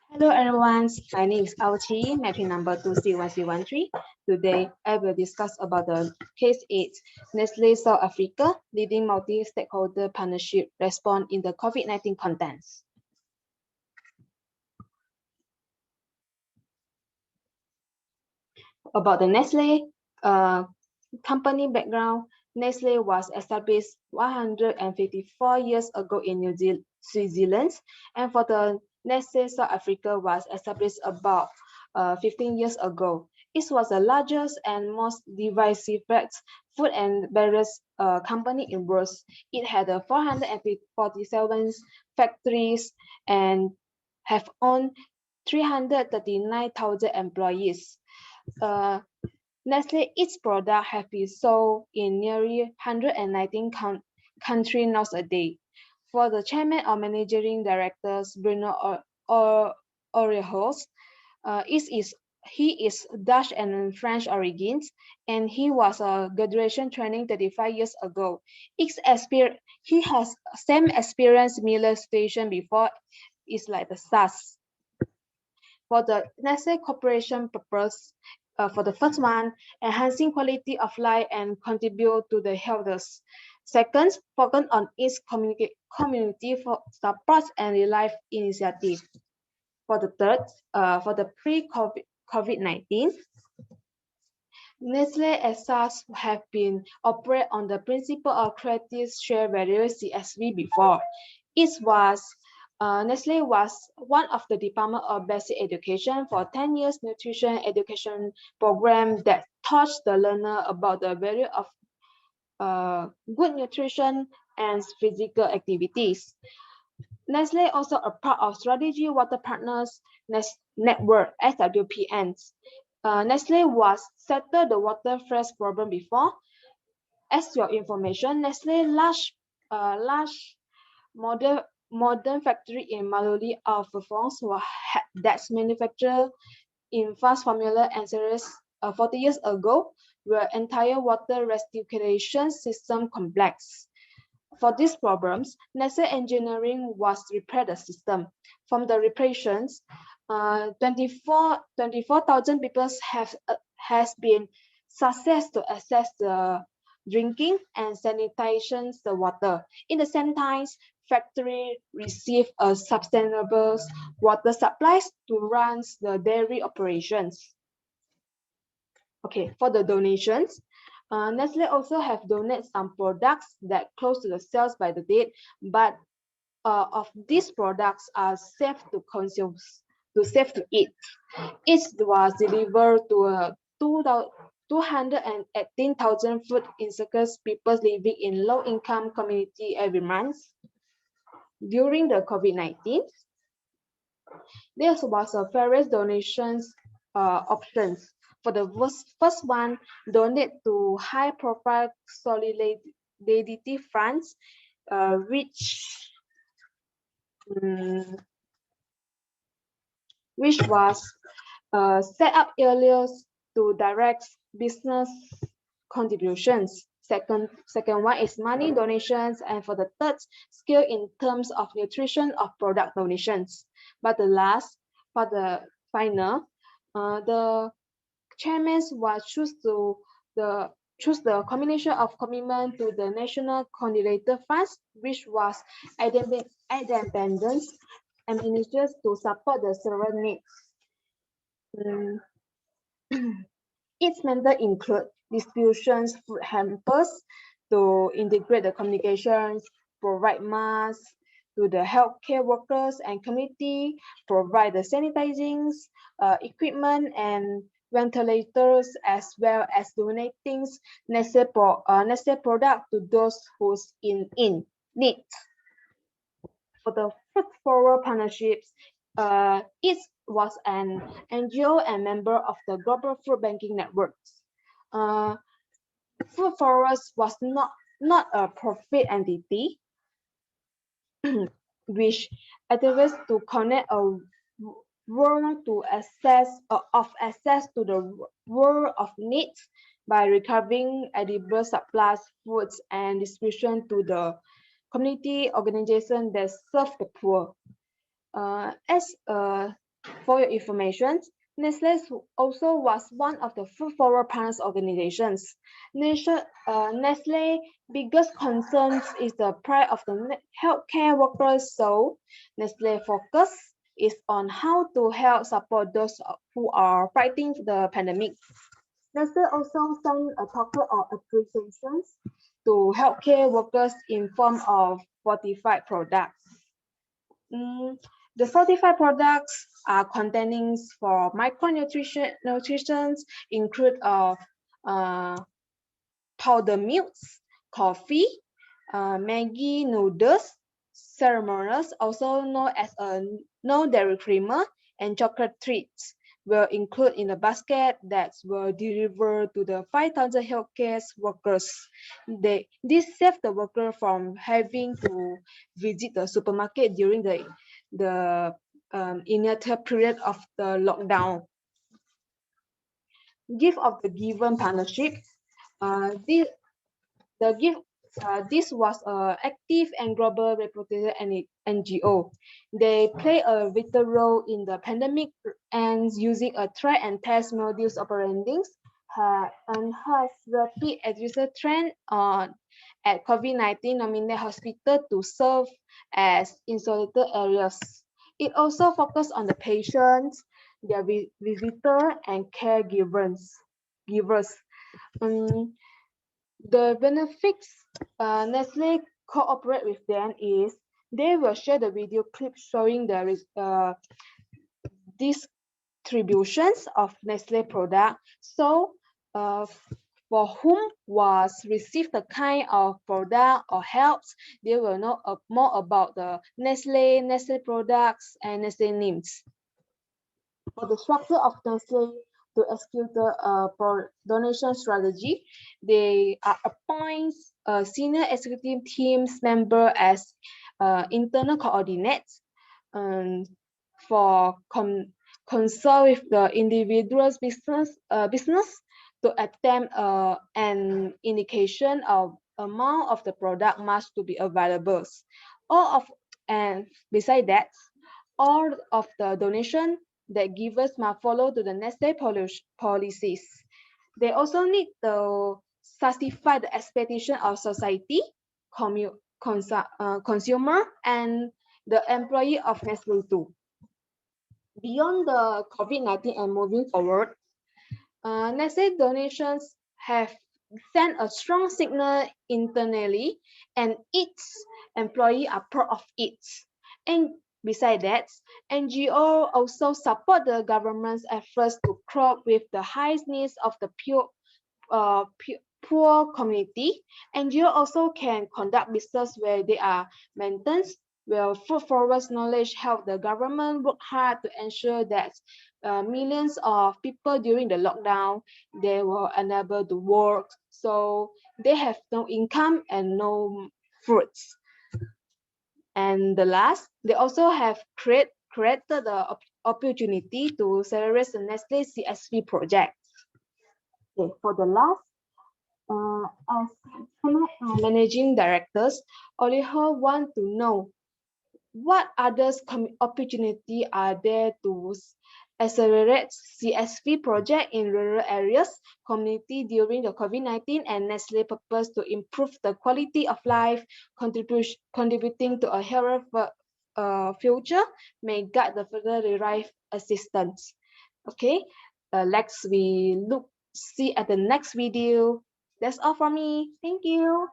Hello everyone, my name is Chyi, mapping number 2C1313. Today, I will discuss about the case 8, Nestle South Africa, leading multi-stakeholder partnership response in the COVID-19 contents. About the Nestle company background, Nestle was established 154 years ago in Switzerland, and for the Nestle South Africa was established about 15 years ago. It was the largest and most diversified food and beverage company in the world. It had 447 factories and have owned 339,000 employees. Nestle, its products have been sold in nearly 119 countries nowadays. For the chairman or managing directors, Bruno Oreholz, he is Dutch and French origins, and he was a graduation training 35 years ago. He has same experience similar situation before. It's like the SARS. For the Nestle Corporation purpose, for the first one, enhancing quality of life and contribute to the health. Second, focus on its community for support and relief initiative. For the third, for the pre-COVID-19, Nestle SAS have been operate on the principle of creative share value CSV before. Nestle was one of the Department of Basic Education for 10 years nutrition education program that taught the learner about the value of good nutrition and physical activities. Nestle also a part of Strategy Water Partners Network (SWPNs). Nestle was settled the water threat problem before. As your information, Nestle large modern factory in Maloli of France that's manufactured in fast formula and series 40 years ago, where entire water recirculation system complex. For these problems, Nestle Engineering was repair the system. From the reparations, 24,000 people has been success to access the drinking and sanitation the water. In the same time, factory receive a sustainable water supplies to run the dairy operations. Okay, for the donations, Nestle also have donated some products that close to the sales by the date, but of these products are safe to consume, safe to eat. It was delivered to 218,000 food insecure people living in low-income community every month. During the COVID-19, there was a various donations options. For the first one, donate to high-profile solidarity funds, which was set up earlier to direct business contributions. Second one is money donations, and for the third, skill in terms of nutrition of product donations. But the last, for the final, the chairman was choose the combination of commitment to the national coordinator funds, which was independence and ministers to support the several needs. Its members include distributions, food hampers to integrate the communications, provide masks to the healthcare workers and community, provide the sanitizing equipment and ventilators, as well as donating Nestle product to those who's in need. For the Food Forward partnerships, it was an NGO and member of the Global Food Banking Network. Food Forward was not a profit entity, which adheres to connect a world to access to the world of needs by recovering edible supplies, foods, and distribution to the community organization that serve the poor. As a For your information, Nestle also was one of the food forward partners organizations. Nestle biggest concerns is the plight of the healthcare workers, so Nestle focus is on how to help support those who are fighting the pandemic. Nestle also sent a total of appreciations to healthcare workers in form of fortified products. The fortified products are containing for micronutrition include of powder milks, coffee, Maggi noodles, ceremonials, also known as a no dairy creamer, and chocolate treats were included in the basket that were delivered to the 5,000 healthcare workers. This saved the worker from having to visit the supermarket during the initial period of the lockdown. Gift of the given partnership. The gift this was an active and global reputed NGO. They play a vital role in the pandemic and using a try and test modus operandi and has rapid adversary trend on at COVID-19 nominated hospital to serve as insulated areas. It also focused on the patients, their visitor, and caregivers. Givers. The benefits Nestle cooperate with them is they will share the video clip showing the distributions of Nestle product. So for whom was received the kind of product or helps, they will know more about the Nestle products, and Nestle names. For the structure of Nestle to execute the donation strategy, they appoint a senior executive teams member as internal coordinates for consult with the individual's business to attempt an indication of amount of the product must to be available. And beside that, all of the donation that givers must follow to the Nestle policies. They also need to satisfy the expectation of society, consumer, and the employee of Nestle too. Beyond the COVID-19 and moving forward, Nestle donations have sent a strong signal internally, and its employees are proud of it. And besides that, NGO also support the government's efforts to cope with the high needs of the poor community. NGO also can conduct business where they are maintained, where food forward knowledge help the government work hard to ensure that millions of people during the lockdown, they were unable to work, so they have no income and no fruits. And the last, they also have created the opportunity to celebrate the Nestle CSV project. Okay, for the last, as managing directors, Oliver want to know what other opportunity are there to accelerate CSV project in rural areas, community during the COVID-19 and Nestle purpose to improve the quality of life, contributing to a healthier future, may guide the further derived assistance. Okay, let's see at the next video. That's all from me. Thank you.